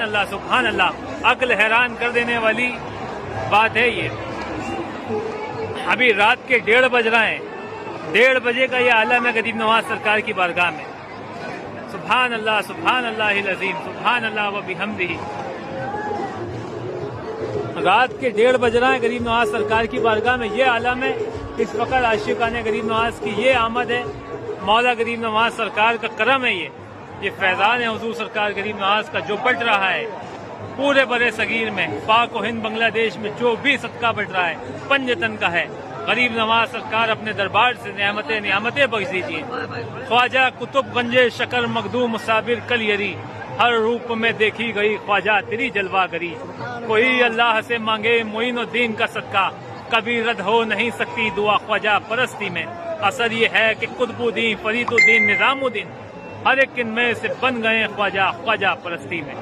अल्लाह सुभान अल्लाह, अक्ल हैरान कर देने वाली बात है ये। अभी रात के 1:30 बज रहे हैं, 1:30 बजे का ये आलम है गरीब नवाज सरकार की बारगाह में। सुभान अल्लाह अज़ीम, सुभान अल्लाह व बिहम्दिही। रात के 1:30 बज रहे हैं गरीब नवाज सरकार की बारगाह में, ये आलम है। इस वक्त आशिकाने गरीब नवाज की ये आमद है। मौला गरीब नवाज सरकार का करम है ये फैजान है हुजूर सरकार गरीब नवाज का जो बट रहा है पूरे बड़े सगीर में, पाक व हिंद बांग्लादेश में जो भी सदका बट रहा है पंजतन का है। गरीब नवाज सरकार अपने दरबार से नियामतें बख्श दीजिए। ख्वाजा कुतुब गंजे शकर मखदूम मुसाबिर कलियरी, हर रूप में देखी गई ख्वाजा तेरी जलवागरी। कोई अल्लाह से मांगे मोइनुद्दीन का सदका, कभी रद्द हो नहीं सकती दुआ ख्वाजा परस्ती में। असर ये है कि कुतुबुद्दीन फरीदुद्दीन निजामुद्दीन हर एक इनमें से बन गए ख्वाजा परस्ती में।